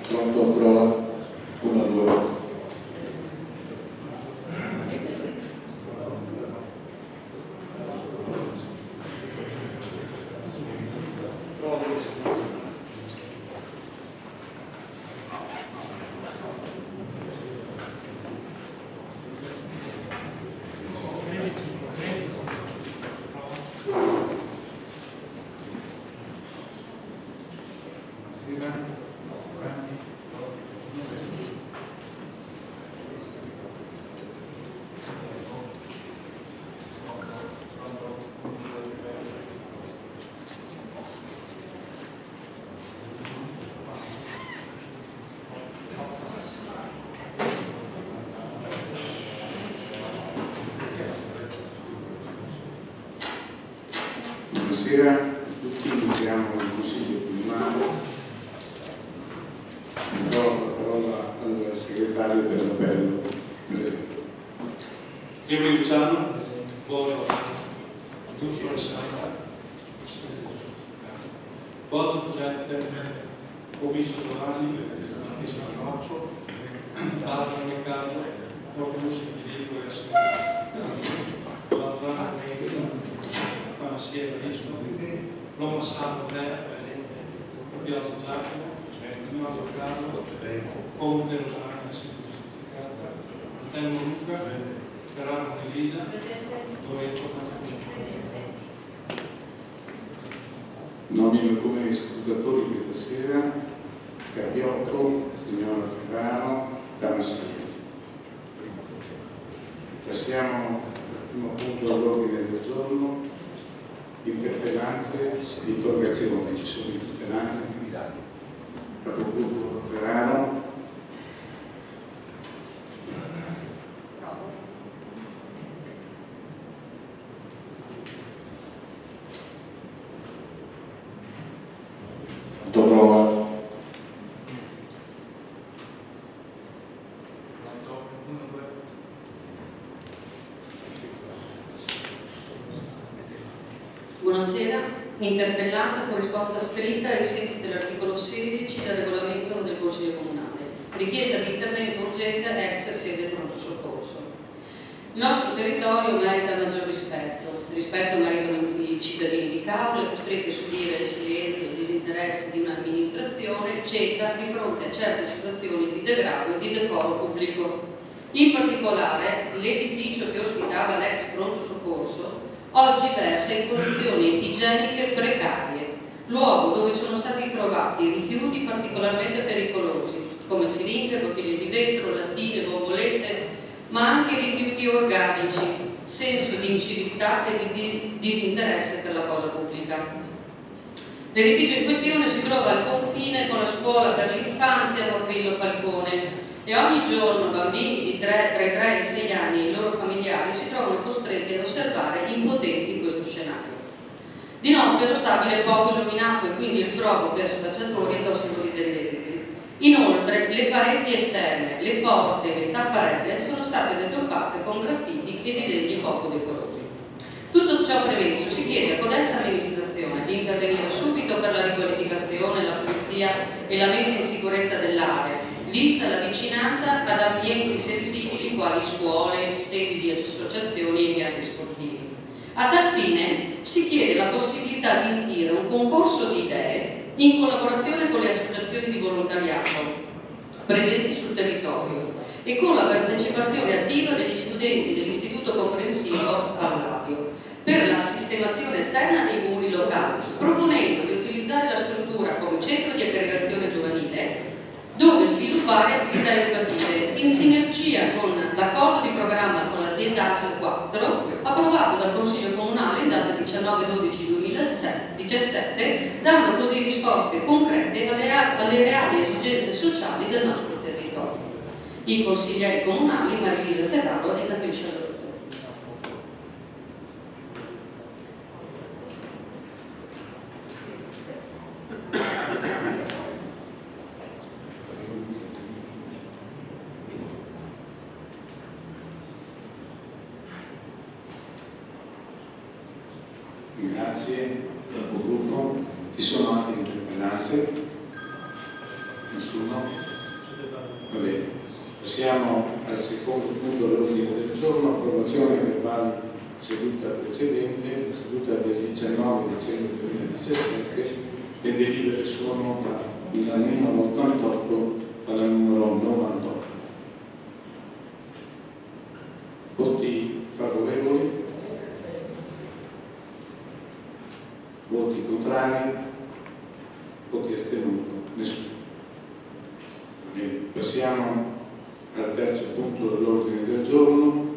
Pronto, prova, 1, 2. Buonasera, tutti iniziamo il Consiglio Comunale. Do la parola al segretario dell'appello presente. Primo Luciano, voto Giusto Alessandra, voto Giuseppe, Oviso Giovanni, Martista Roccio, Paolo Mercato, Corpus Federico Lavrana Panasiera Disco, Roma Salvo presente, Piazza Giacomo, Nuovo Carlo, Conte Rosana Giustificata, Antelmo Luca, Ferraro Elisa, Loreto Nomino come scrutatori questa sera Capiotto, signora Ferraro, Damassini. Passiamo al primo punto all'ordine del giorno, interpellanze e interrogazioni. Ci sono interpellanze? Capogruppo Ferraro. Prova. Buonasera, interpellanza con risposta scritta ai sensi dell'articolo 16 del regolamento del Consiglio Comunale. Richiesta di intervento urgente ex sede pronto soccorso. Il nostro territorio merita maggior rispetto meritano i cittadini di Caule, costretti a subire il silenzio e il disinteresse di un'amministrazione cieca di fronte a certe situazioni di degrado e di decoro pubblico. In particolare, l'edificio che ospitava l'ex pronto soccorso oggi versa in condizioni igieniche precarie, luogo dove sono stati trovati rifiuti particolarmente pericolosi, come siringhe, bottiglie di vetro, lattine, bombolette, ma anche rifiuti organici, senso di inciviltà e di disinteresse per la cosa pubblica. L'edificio in questione si trova al confine con la scuola per l'infanzia Morvillo Falcone e ogni giorno bambini tra i 3 e i 6 anni e i loro familiari si trovano costretti ad osservare impotenti questo scenario. Di notte lo stabile è poco illuminato e quindi ritrovo per spacciatori e tossicodipendenti. Inoltre le pareti esterne, le porte e le tapparelle sono state deturpate con graffiti e disegni poco decorosi. Tutto ciò premesso, si chiede a codesta amministrazione di intervenire subito per la riqualificazione, la pulizia e la messa in sicurezza dell'area, vista la vicinanza ad ambienti sensibili quali scuole, sedi di associazioni e impianti sportivi. A tal fine si chiede la possibilità di indire un concorso di idee in collaborazione con le associazioni di volontariato presenti sul territorio e con la partecipazione attiva degli studenti dell'Istituto Comprensivo Palladio per la sistemazione esterna dei comuni locali, proponendo di utilizzare la struttura come centro di aggregazione giovanile dove sviluppare attività educative in sinergia con l'accordo di programma con l'azienda ASL 4 approvato dal Consiglio Comunale in data 19/12/2017, dando così risposte concrete alle reali esigenze sociali del nostro territorio. I consiglieri comunali Marilisa Ferraro e Patricia Dorotto. Grazie, capogruppo. Ci sono altre interpellanze? Nessuno? Va bene. Passiamo al secondo punto dell'ordine del giorno, approvazione verbale seduta precedente, la seduta del 19 dicembre 2017. Le delibere sono dal numero 88 alla numero 98. Voti favorevoli? Voti contrari? Voti astenuti? Nessuno. Bene, passiamo al terzo punto dell'ordine del giorno,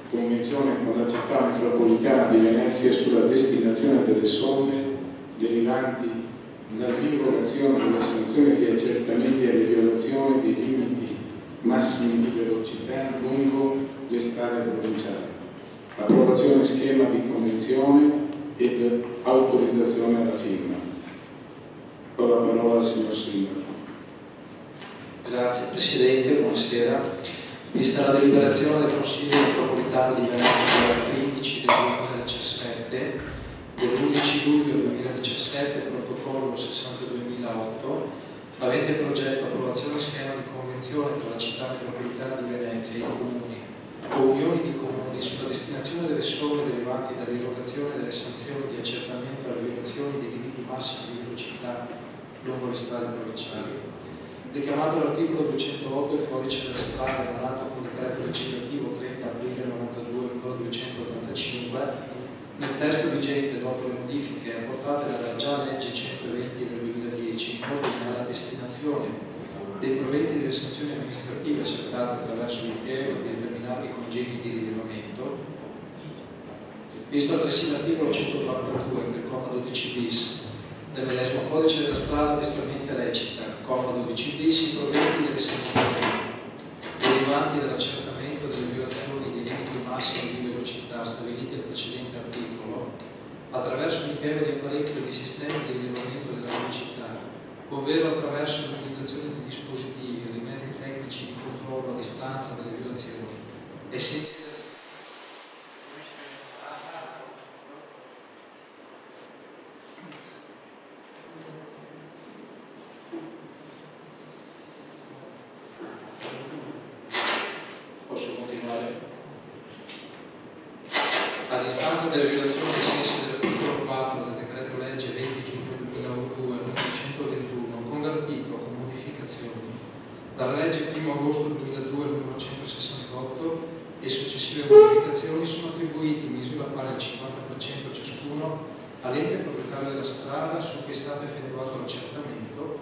convenzione con la città metropolitana di Venezia sulla destinazione delle somme derivanti dall'irrogazione delle sanzioni di accertamenti e le violazioni dei limiti massimi di velocità lungo le strade provinciali. Approvazione schema di convenzione ed autorizzazione alla firma. Do la parola al signor Sindaco. Grazie Presidente, buonasera. Vista la deliberazione del Consiglio metropolitano di Venezia 15 del 2017, dell'11 luglio 2017, protocollo 62.008, avente progetto approvazione schema di convenzione tra la città metropolitana di Venezia e i comuni o unioni di comuni sulla destinazione delle somme derivanti dall'irrogazione delle sanzioni di accertamento alle violazioni dei limiti massimi di velocità lungo le strade provinciali. Richiamato l'articolo 208 del codice della strada emanato con decreto legislativo 30 aprile 92 numero 285, nel testo vigente dopo le modifiche apportate dalla già legge 120 del 2010 in ordine alla destinazione dei proventi delle sanzioni amministrative accertate attraverso l'impiego di determinati congedi di rilevamento, visto altresì l'articolo 142 del comma 12 bis del medesimo codice della strada testualmente recita, comma 12 bis, i proventi delle sanzioni derivanti dall'accertamento delle violazioni dei limiti massimi di velocità stabiliti nel precedente articolo attraverso l'impiego di apparecchi e di sistemi di rilevamento della velocità, ovvero attraverso l'utilizzazione di dispositivi o di mezzi tecnici di controllo a distanza delle violazioni, ai sensi a distanza delle violazioni ai sensi dell'articolo 4 del decreto legge 20 giugno 2002 numero 121 convertito con modificazioni dalla legge 1 agosto 2002 numero 168 e successive modificazioni sono attribuiti in misura pari al 50% ciascuno all'ente proprietario della strada su cui è stato effettuato l'accertamento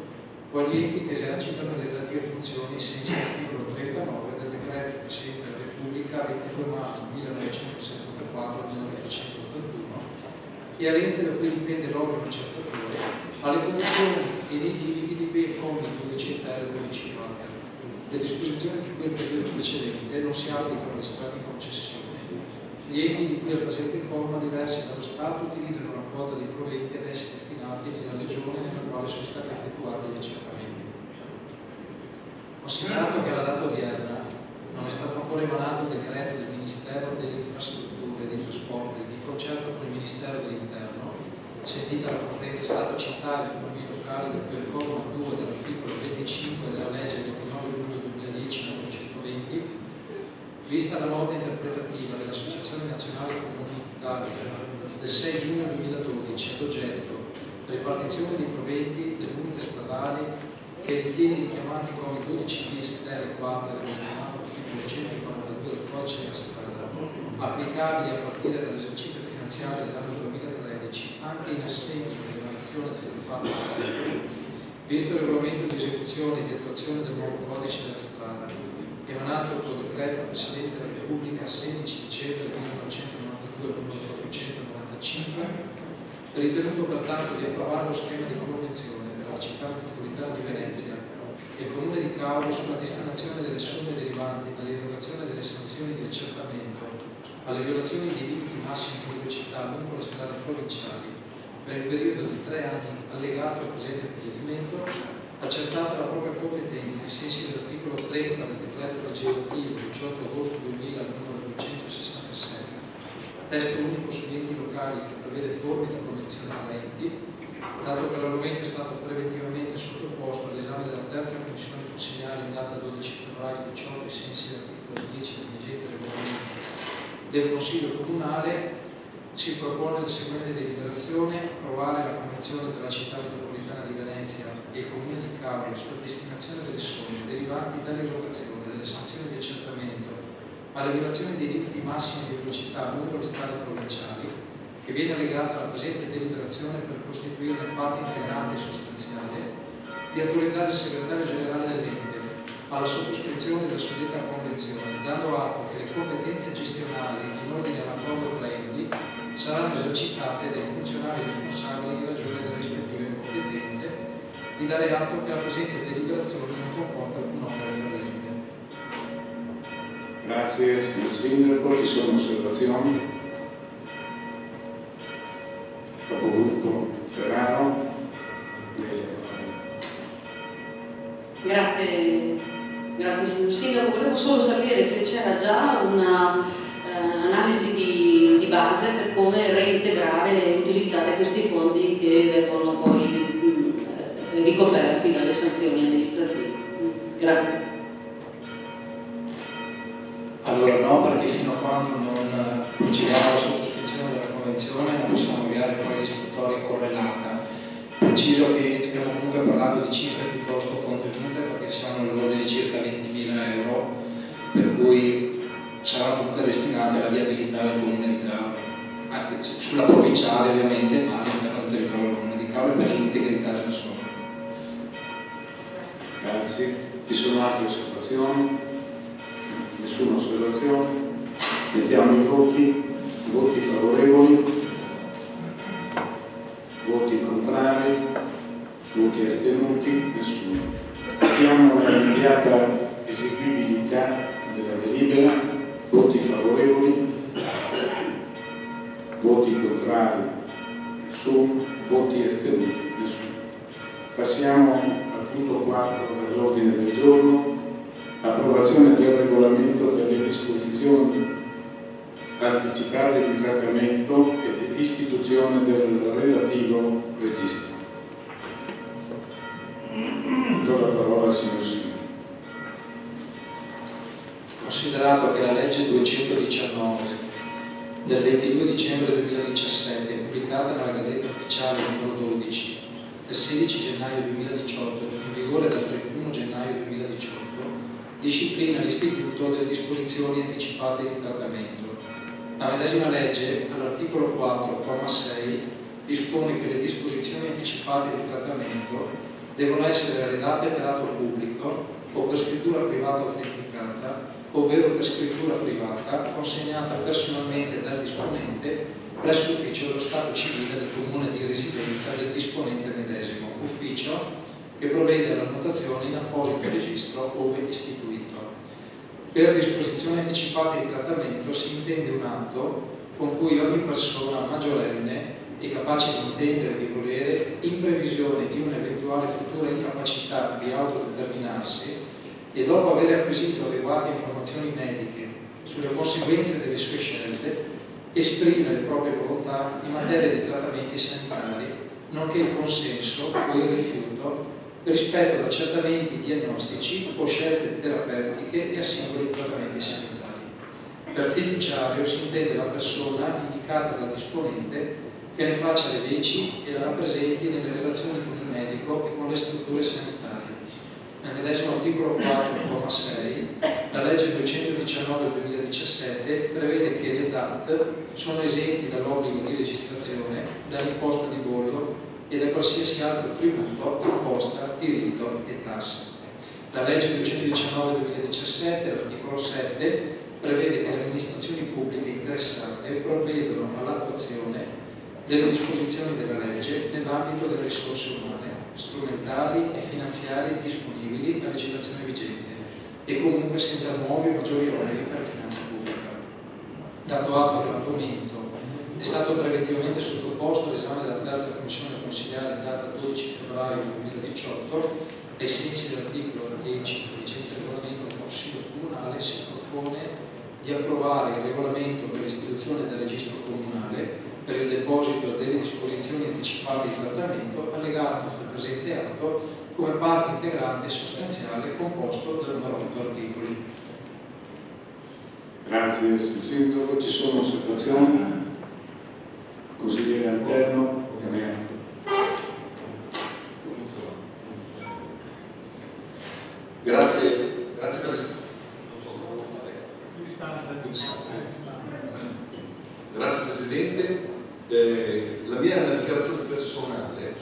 o agli enti che esercitano le relative funzioni ai sensi dell'articolo 39 del decreto del Presidente della Repubblica 22 marzo 1974 numero 181 e all'ente da cui dipende l'obbligo accertatore alle condizioni e ai limiti di cui ai commi 12 ter e 12 quater. Le disposizioni di cui il periodo precedente non si applicano alle strade in concessione. Gli enti di cui al presente comma diversi dallo Stato utilizzano una quota dei proventi ad essi destinati nella regione nella quale sono stati effettuati gli accertamenti. Ho segnalato che alla data odierna non è stato ancora emanato il decreto del Ministero delle Infrastrutture e dei Trasporti di concerto con il Ministero dell'Interno, sentita la conferenza Stato città e economie locali del cui il comma 2 dell'articolo 25 della legge 29 luglio 2010 numero 120, vista la nota interpretativa dell'Associazione Nazionale Comuni d'Italia del 6 giugno 2012 ad oggetto ripartizione di proventi che ritiene i richiamati come 12 bis ter quater articolo 142 del codice della strada applicabili a partire dall'esercizio finanziario dell'anno 2013 anche in assenza dell'emanazione del fatto visto il regolamento di esecuzione e di attuazione del nuovo codice della strada emanato con decreto del Presidente della Repubblica 16 dicembre 1992 numero 495, ritenuto pertanto di approvare lo schema di convenzione per la città metropolitana di Venezia e il Comune di Cavolo sulla destinazione delle somme derivanti dall'erogazione delle sanzioni di accertamento alle violazioni dei limiti massimi di velocità lungo le strade provinciali per il periodo di 3 anni allegato al presente provvedimento, accertata la propria competenza ai sensi dell'articolo 30 del decreto legislativo 18 agosto 2000 numero 267, testo unico sugli enti locali che prevede forme di convenzione tra enti, dato che l'argomento è stato preventivamente sottoposto all'esame della terza commissione consiliare in data 12 febbraio 2018 ai sensi dell'articolo 10 del vigente regolamento del Consiglio Comunale, si propone la seguente deliberazione: approvare la convenzione tra la città metropolitana di Venezia e il Comune di Cavolo sulla destinazione delle somme derivanti dall'erogazione delle sanzioni di accertamento alle violazioni dei limiti massimi di velocità lungo le strade provinciali, che viene allegata alla presente deliberazione per costituire parte integrante e sostanziale, di autorizzare il segretario generale dell'ente alla sottoscrizione della suddetta convenzione, dando atto che le competenze gestionali in ordine all'accordo tra enti saranno esercitate dai funzionari responsabili in ragione delle rispettive competenze, di dare atto che la presente deliberazione non comporta alcun onere per l'ente. Grazie signor Sindaco, ci sono osservazioni? Capogruppo Ferraro. Grazie signor Sindaco, volevo solo sapere se c'era già una analisi di base per come reintegrare e utilizzare questi fondi che vengono poi ricoperti dalle sanzioni amministrative. Grazie. Allora no, perché fino a quando non procediamo alla sottoscrizione della convenzione non possiamo avviare poi l'istruttoria correlata. Preciso che stiamo comunque parlando di cifre piuttosto contenute perché siamo nell'ordine di circa 20.000 euro, per cui saranno comunque destinate alla viabilità del Comune di Cavolo, anche sulla provinciale ovviamente, ma all'interno del territorio del Comune di Cavolo per l'integrità della somma. Grazie. Ci sono altre osservazioni? Nessuna osservazione? Mettiamo i voti favorevoli, voti contrari, voti astenuti, nessuno. Mettiamo l'immediata eseguibilità della delibera, voti favorevoli, voti contrari, nessuno, voti astenuti, nessuno. Passiamo al punto 4 dell'ordine del giorno, approvazione del regolamento per le disposizioni anticipate di trattamento e di istituzione del relativo registro. Do la parola al signor Sindaco. Considerato che la legge 219 del 22 dicembre 2017, pubblicata nella Gazzetta Ufficiale numero 12 del 16 gennaio 2018, in vigore dal 31 gennaio 2018, disciplina l'istituto delle disposizioni anticipate di trattamento. La medesima legge, all'articolo 4, comma 6, dispone che le disposizioni anticipate di trattamento devono essere redatte per atto pubblico o per scrittura privata autenticata, ovvero per scrittura privata consegnata personalmente dal disponente presso l'ufficio dello Stato civile del comune di residenza del disponente medesimo, ufficio che provvede alla notazione in apposito registro ove istituito. Per disposizioni anticipate di trattamento si intende un atto con cui ogni persona maggiorenne e capace di intendere e di volere, in previsione di un'eventuale futura incapacità di autodeterminarsi e dopo aver acquisito adeguate informazioni mediche sulle conseguenze delle sue scelte, esprime le proprie volontà in materia di trattamenti sanitari, nonché il consenso o il rifiuto rispetto ad accertamenti diagnostici o scelte terapeutiche e a singoli trattamenti sanitari. Per fiduciario si intende la persona indicata dal disponente che ne faccia le veci e la rappresenti nelle relazioni con il medico e con le strutture sanitarie, Nel medesimo articolo 4,6, la legge 219 del 2017 prevede che le DAT sono esenti dall'obbligo di registrazione, dall'imposta di bollo e da qualsiasi altro tributo, imposta, diritto e tasse. La legge 219 del 2017, l'articolo 7, prevede che le amministrazioni pubbliche interessate provvedono all'attuazione delle disposizioni della legge nell'ambito delle risorse umane, strumentali e finanziarie disponibili a legislazione vigente e comunque senza nuovi o maggiori oneri per la finanza pubblica. Dato atto che l'argomento è stato preventivamente sottoposto all'esame della terza commissione consiliare in data 12 febbraio 2018, ai sensi dell'articolo 10 del vigente regolamento del Consiglio Comunale, si propone di approvare il regolamento per l'istituzione del registro comunale per il deposito delle disposizioni anticipate di trattamento allegato al presente atto come parte integrante e sostanziale composto da numero 8 articoli. Grazie, signor Sindaco. Ci sono osservazioni? Consigliere Alterno? Grazie Presidente. La mia è una dichiarazione personale,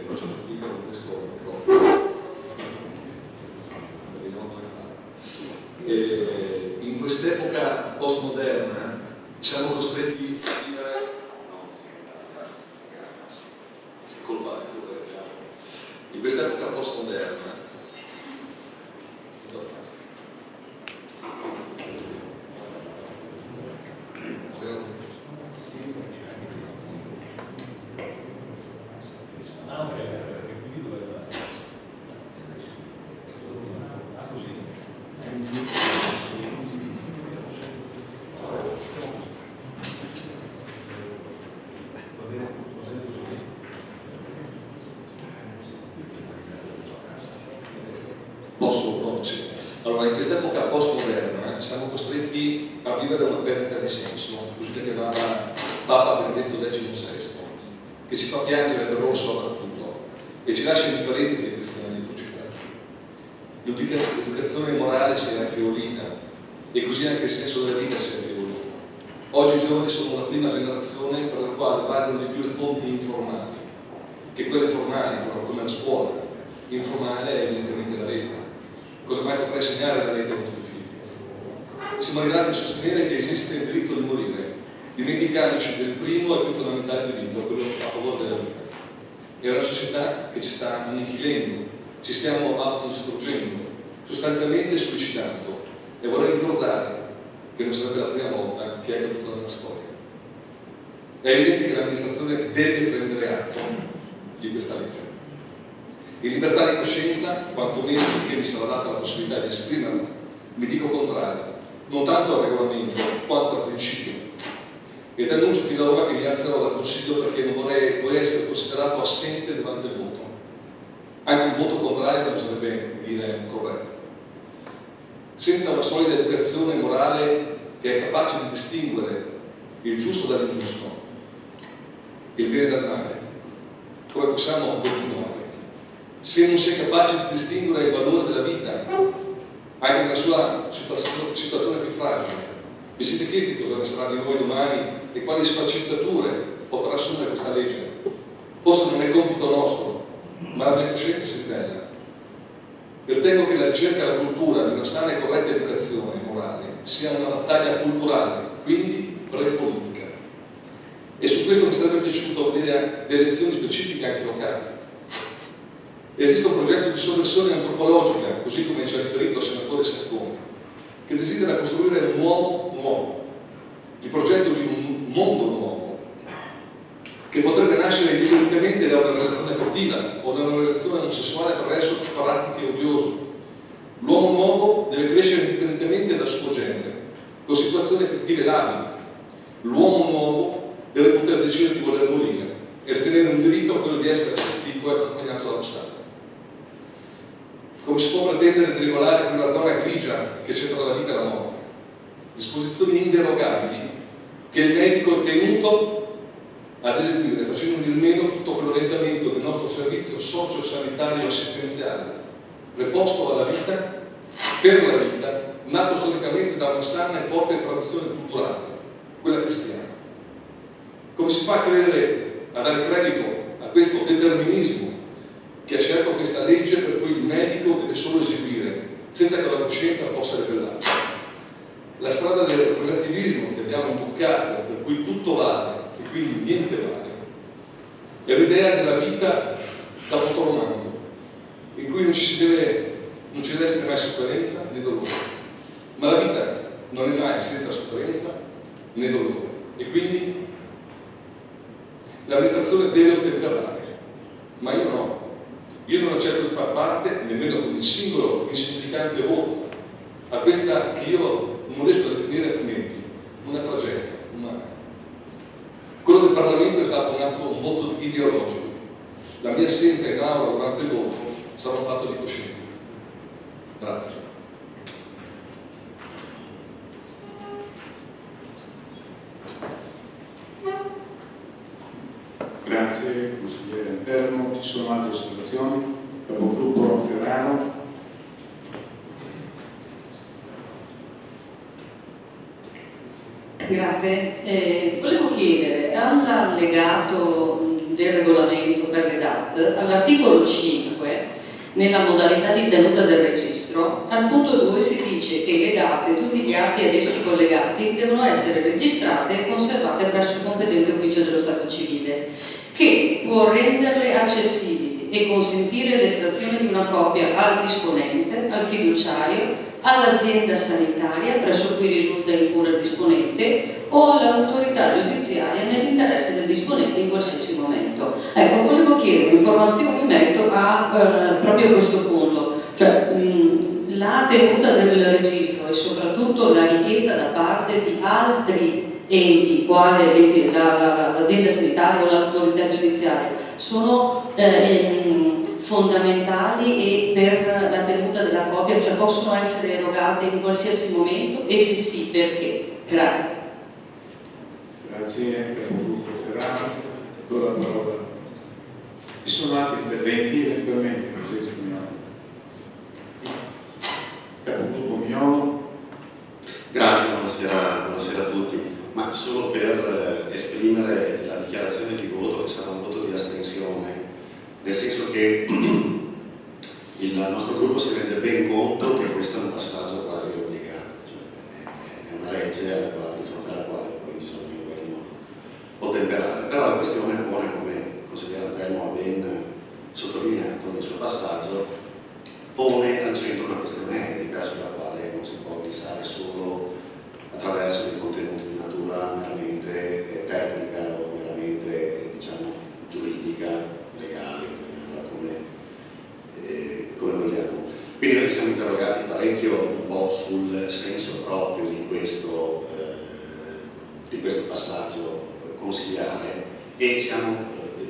non c'è più con questo in quest'epoca postmoderna siamo costretti a vivere in quest'epoca postmoderna Allora, in quest'epoca postmoderna siamo costretti a vivere una perdita di senso, così la chiamava Papa Benedetto XVI, che ci fa piangere per rosso abbattuto e ci lascia indifferenti dei cristiani frustrati. L'educazione morale si è affievolita e così anche il senso della vita si è affievolito. Oggi i giovani sono la prima generazione per la quale valgono di più le fonti informali che quelle formali, come la scuola. Informale è evidentemente la rete. Cosa mai potrà insegnare la rete ai nostri figli? Siamo arrivati a sostenere che esiste il diritto di morire, dimenticandoci del primo e più fondamentale diritto, quello a favore della vita. È una società che ci sta annichilendo, ci stiamo autodistruggendo, sostanzialmente suicidando. E vorrei ricordare che non sarebbe la prima volta che è accaduto nella storia. È evidente che l'amministrazione deve prendere atto di questa legge. In libertà di coscienza, quantomeno finché mi sarà data la possibilità di esprimerla, mi dico contrario, non tanto al regolamento quanto al principio. Ed annuncio fin da ora che mi alzerò dal Consiglio perché non vorrei essere considerato assente durante il voto. Anche un voto contrario non sarebbe dire corretto. Senza una solida educazione morale che è capace di distinguere il giusto dall'ingiusto, il bene dal male, come possiamo continuare? Se non si è capace di distinguere il valore della vita, anche nella sua situazione più fragile, vi siete chiesti cosa ne sarà di noi domani e quali sfaccettature potrà assumere questa legge? Forse non è compito nostro, ma la mia coscienza si rivela. Ritengo che la ricerca e la cultura di una sana e corretta educazione morale sia una battaglia culturale, quindi pre-politica. E su questo mi sarebbe piaciuto vedere delle azioni specifiche anche locali. Esiste un progetto di sovversione antropologica, così come ci ha riferito il senatore Sacconi, che desidera costruire un uomo nuovo, il progetto di un mondo nuovo, che potrebbe nascere indipendentemente da una relazione affettiva o da una relazione omosessuale attraverso pratiche odiose. L'uomo nuovo deve crescere indipendentemente dal suo genere, con situazioni affettive labili. L'uomo nuovo deve poter decidere di voler morire e ritenere un diritto a quello di essere assistito e accompagnato dallo Stato. Come si può pretendere di regolare quella zona grigia che c'è tra la vita e la morte? Disposizioni inderogabili che il medico è tenuto ad eseguire, facendo venire meno tutto quell'orientamento del nostro servizio socio-sanitario assistenziale, preposto alla vita, per la vita, nato storicamente da una sana e forte tradizione culturale, quella cristiana. Come si fa a dare credito a questo determinismo che ha scelto questa legge per cui il medico deve solo eseguire, senza che la coscienza possa rivelarsi? La strada del relativismo che abbiamo imboccato, per cui tutto vale e quindi niente vale, è l'idea della vita da fotoromanzo, in cui non ci deve essere mai sofferenza né dolore, ma la vita non è mai senza sofferenza né dolore, e quindi l'amministrazione deve ottemperare, ma io no. Io non accetto di far parte, nemmeno con il singolo insignificante voto, a questa che io non riesco a definire altrimenti una tragedia umana. Quello del Parlamento è stato un voto ideologico. La mia assenza in aula durante il voto sarà un fatto di coscienza. Grazie. Grazie consigliere Interno. Ci sono altre osservazioni? Capogruppo Ferraro. Grazie. Volevo chiedere all'allegato del regolamento per le DAT, all'articolo 5, nella modalità di tenuta del registro, al punto 2 si dice che le DAT e tutti gli atti ad essi collegati devono essere registrate e conservate presso il competente ufficio dello Stato civile, che può renderle accessibili e consentire l'estrazione di una copia al disponente, al fiduciario, all'azienda sanitaria presso cui risulta in cura il disponente o all'autorità giudiziaria nell'interesse del disponente in qualsiasi momento. Ecco, volevo chiedere informazioni in merito a proprio questo punto, cioè la tenuta del registro e soprattutto la richiesta da parte di altri enti, quale l'azienda sanitaria o l'autorità giudiziaria, sono fondamentali e per la tenuta della copia, cioè possono essere erogate in qualsiasi momento, e se sì, perché? Grazie. Grazie, Capogruppo Ferraro. Do la parola. Ci sono altri interventi eventualmente, non si esprimono. Capogruppo Miolo. Grazie, buonasera a tutti. Ma solo per esprimere la dichiarazione di voto, che sarà un voto di astensione, nel senso che il nostro gruppo si rende ben conto che questo è un passaggio quasi obbligato, cioè è una legge di fronte alla quale poi bisogna in qualche modo ottemperare. Però la questione pone, come il consigliere Antelmo ha ben sottolineato nel suo passaggio, pone al centro una questione etica sulla quale non si può pensare solo attraverso dei contenuti di natura meramente tecnica o meramente, diciamo, giuridica, legale, come vogliamo. Quindi noi ci siamo interrogati parecchio un po' sul senso proprio di questo passaggio consiliare, e siamo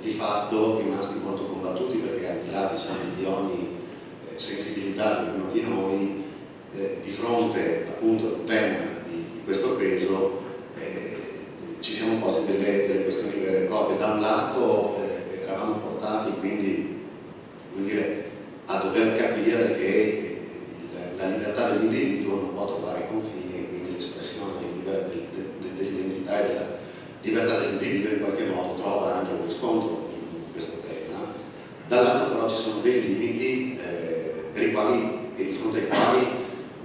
di fatto rimasti molto combattuti, perché al di là, diciamo, di ogni sensibilità di ognuno di noi, di fronte appunto a un tema di questo peso, ci siamo posti delle questioni vere e proprie. Da un lato eravamo portati quindi, come dire, a dover capire che la libertà dell'individuo non può trovare confini, e quindi l'espressione dell'identità e della libertà dell'individuo in qualche modo trova anche un riscontro in questo tema. Dall'altro però ci sono dei limiti per i quali e di fronte ai quali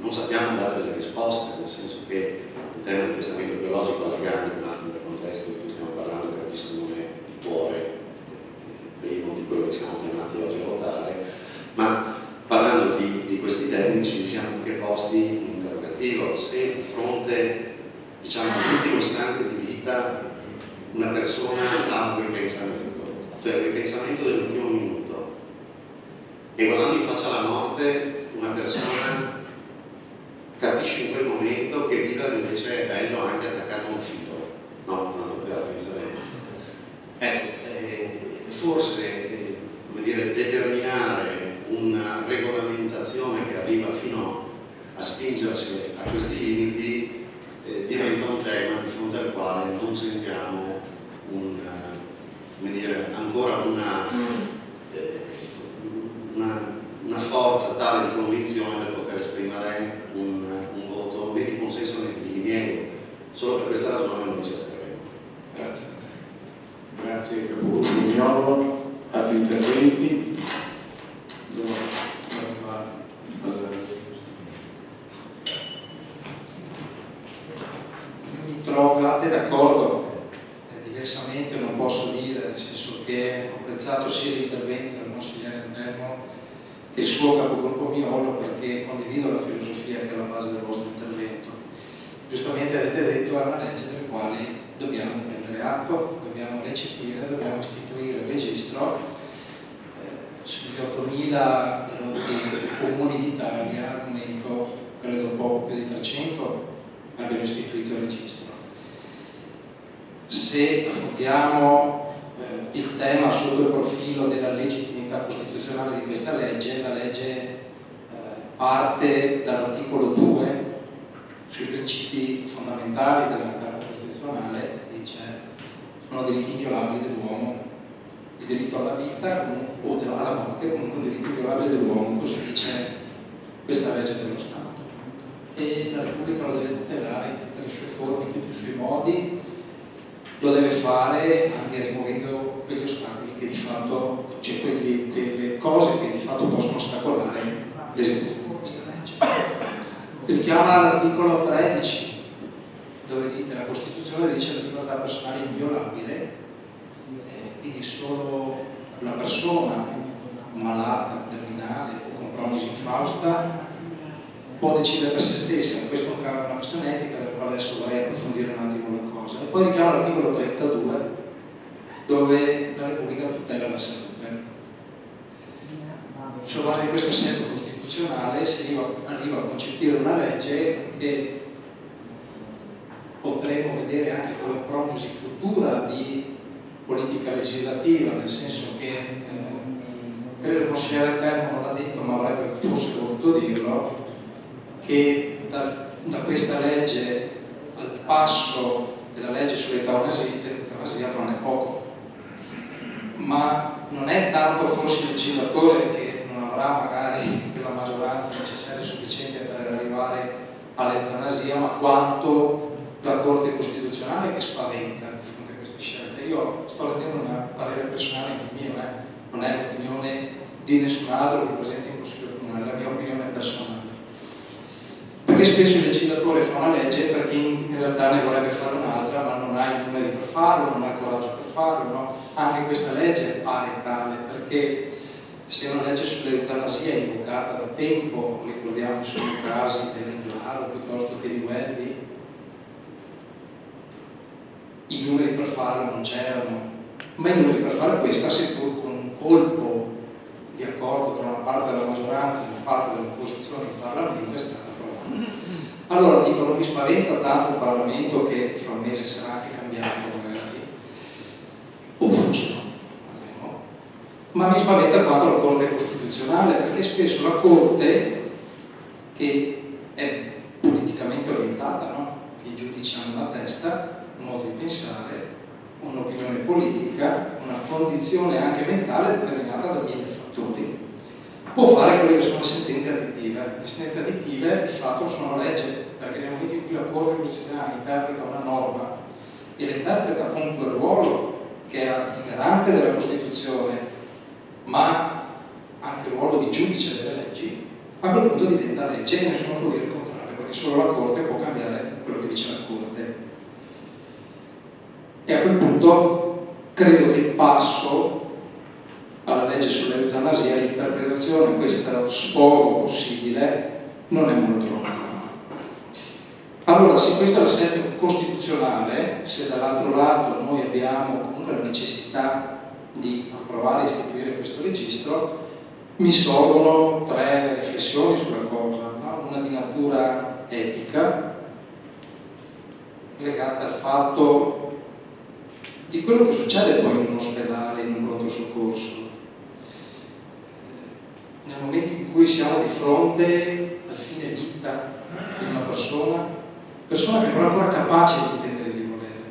non sappiamo dare delle risposte, nel senso che il tema del testamento biologico, allargando un attimo il contesto di cui stiamo parlando, capisco non è il cuore primo di quello che siamo chiamati oggi a votare, ma parlando di questi temi ci siamo anche posti un interrogativo: se di fronte, diciamo, all'ultimo istante di vita una persona ha un ripensamento, cioè il ripensamento dell'ultimo minuto, e guardando in faccia alla morte una persona capisce in quel momento che vivere invece è bello anche attaccato a un filo, no, non per forse come dire, determinare una regolamentazione che arriva fino a spingersi a questi limiti diventa un tema di fronte al quale non sentiamo come dire, ancora una forza tale di convinzione per poter esprimere un voto né di consenso né di diniego. Solo per questa ragione noi ci asterremo. Grazie. Grazie Capogruppo Mignolo. Altri interventi? Mi trovate d'accordo? Diversamente non posso dire, nel senso che ho apprezzato sia l'intervento del consigliere Antelmo che il suo capogruppo Mignolo, perché condivido la filosofia che è alla base del vostro intervento. Giustamente avete detto è una legge del quale dobbiamo prendere atto, dobbiamo recepire, dobbiamo istituire il registro. Sugli 8.000 comuni d'Italia, al momento credo poco più di 300 abbiano istituito il registro. Se affrontiamo il tema sotto il profilo della legittimità costituzionale di questa legge, la legge parte dall'articolo 2 sui principi fondamentali della Carta Costituzionale, che dice sono diritti inviolabili dell'uomo, il diritto alla vita o alla morte, comunque un diritto inviolabile dell'uomo, così dice questa legge dello Stato. E la Repubblica lo deve tutelare in tutte le sue forme, in tutti i suoi modi, lo deve fare anche rimuovendo quegli ostacoli che di fatto, cioè quelle cose che di fatto possono ostacolare l'esecuzione di questa legge. Richiama l'articolo 13 dove la Costituzione dice che la libertà personale è inviolabile, quindi solo la persona malata, terminale o con prognosi infausta può decidere per se stessa. Questo è una questione etica della quale adesso vorrei approfondire un attimo la cosa. E poi richiama l'articolo 32 dove la Repubblica tutela la salute. Sulla base di questo assetto costituzionale si arriva a concepire una legge che potremo vedere anche come prognosi futura di politica legislativa, nel senso che credo il consigliere Antelmo non l'ha detto, ma avrebbe forse voluto dirlo, che da questa legge al passo della legge sull'eutanasia non è poco, ma non è tanto forse il legislatore che non avrà magari la maggioranza necessaria e sufficiente per arrivare all'eutanasia, ma quanto la Corte Costituzionale che spaventa di fronte a queste scelte. Io sto rendendo un parere personale anche mio, non è l'opinione di nessun altro che presente in Consiglio Comunale, è la mia opinione personale. Perché spesso il legislatore fa una legge perché in realtà ne vorrebbe fare un'altra, ma non ha i numeri per farlo, non ha il coraggio per farlo, no? Anche questa legge pare tale, perché se una legge sull'eutanasia è invocata da tempo, ricordiamo solo i casi dell'Englaro piuttosto che di Welby, i numeri per farlo non c'erano, ma i numeri per fare questa, seppur con un colpo di accordo tra una parte della maggioranza e una parte dell'opposizione in Parlamento, è stata approvata. Allora dico, non mi spaventa tanto il Parlamento che fra un mese sarà anche cambiato magari, o forse no, ma mi spaventa quanto la Corte Costituzionale, perché spesso la Corte, che è politicamente orientata, no? Che i giudici hanno una testa, un modo di pensare, un'opinione politica, una condizione anche mentale determinata da mille fattori, può fare quelle che sono le sentenze additive. Le sentenze additive di fatto sono legge, perché nel momento in cui la Corte Costituzionale interpreta una norma e la interpreta con quel ruolo che è il garante della Costituzione, ma anche il ruolo di giudice delle leggi, a quel punto diventa legge e nessuno può dire il contrario, perché solo la Corte può cambiare quello che dice la Corte. E a quel punto credo che il passo alla legge sull'eutanasia, l'interpretazione, questo sfogo possibile, non è molto lontano. Allora, se questo è l'assetto costituzionale, se dall'altro lato noi abbiamo comunque la necessità di approvare e istituire questo registro, mi sorgono tre riflessioni sulla cosa, no? Una di natura etica, legata al fatto di quello che succede poi in un ospedale, in un pronto soccorso. Nel momento in cui siamo di fronte al fine vita di una persona che non è ancora capace di intendere di volere,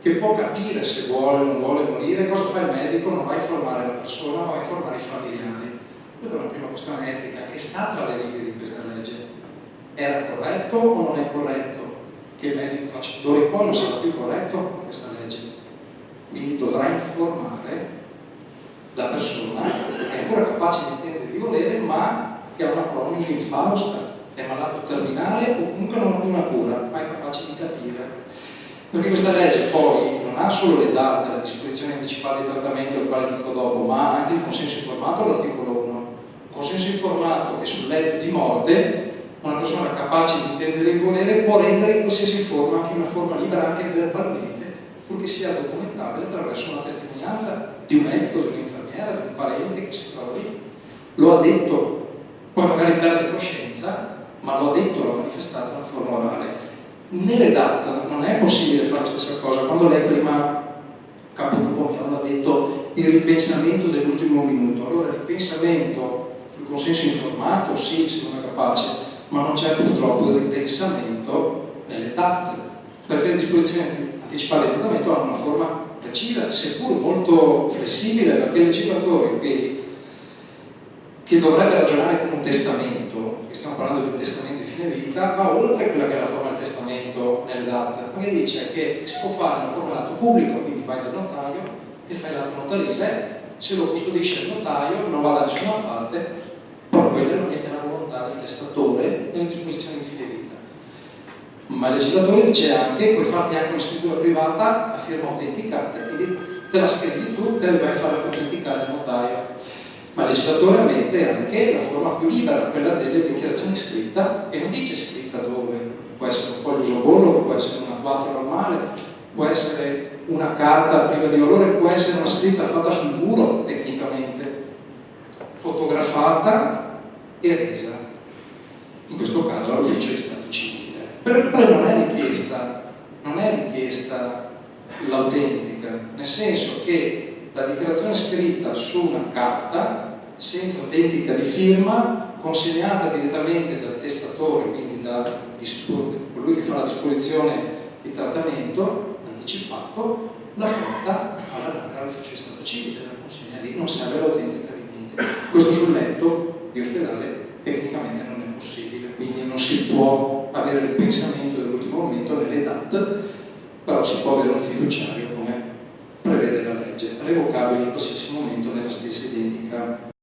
che può capire se vuole o non vuole morire. Cosa fa il medico? Non va a informare la persona, ma va a informare i familiari. Questa è una prima questione etica che sta tra le righe di questa legge. Era corretto o non è corretto che il medico faccia? D'ora in poi non sarà più corretto con questa legge. Quindi dovrà informare la persona che è ancora capace di intendere e di volere, ma che ha una prognosi infausta, è malato terminale o comunque non ha più una cura, ma è capace di capire. Perché questa legge poi non ha solo le date, la disposizione anticipata di trattamento, al quale dico dopo, ma anche il consenso informato all'articolo 1. Il consenso informato che sul letto di morte una persona capace di intendere e di volere può rendere in qualsiasi forma, anche in una forma libera, anche verbalmente, purché sia documentabile attraverso una testimonianza di un medico, di un'infermiera, di un parente che si trova lì. Lo ha detto, poi magari perde coscienza, ma lo ha detto, l'ha manifestato in una forma orale. Nelle DAT non è possibile fare la stessa cosa. Quando lei prima, capogruppo mio, ha detto il ripensamento dell'ultimo minuto, allora il ripensamento sul consenso informato, sì, se non è capace, ma non c'è purtroppo il ripensamento nelle DAT, perché le disposizioni anticipate di trattamento hanno una forma precisa, seppur molto flessibile, perché il legislatore che dovrebbe ragionare come un testamento, che stiamo parlando di un testamento di fine vita, va oltre quella che è la forma del testamento nelle DAT, perché dice che si può fare una forma d'atto pubblico, quindi vai dal notaio e fai l'atto notarile, se lo custodisce il notaio non va da nessuna parte, poi quella non è la volontà del testatore nelle disposizioni di fine vita. Ma il legislatore dice anche, puoi farti anche una scrittura privata a firma autenticata, quindi te la scrivi tu, te la vai a fare autenticare il notaio. Ma il legislatore ammette anche la forma più libera, quella delle dichiarazioni scritta, e non dice scritta dove, può essere un foglio usobollo, può essere una 4 normale, può essere una carta priva di valore, può essere una scritta fatta sul muro tecnicamente, fotografata e resa, in questo caso all'ufficio di stato civile. Però non è richiesta l'autentica, nel senso che la dichiarazione scritta su una carta senza autentica di firma, consegnata direttamente dal testatore, quindi da colui che fa la disposizione di trattamento anticipato, la porta all'ufficio di stato civile, la consegna lì, non serve l'autentica di niente. Questo sul letto di ospedale tecnicamente non è possibile, quindi non si può avere il pensamento dell'ultimo momento nelle DAT, però si può avere un fiduciario come prevede la legge, revocabile in qualsiasi momento nella stessa identica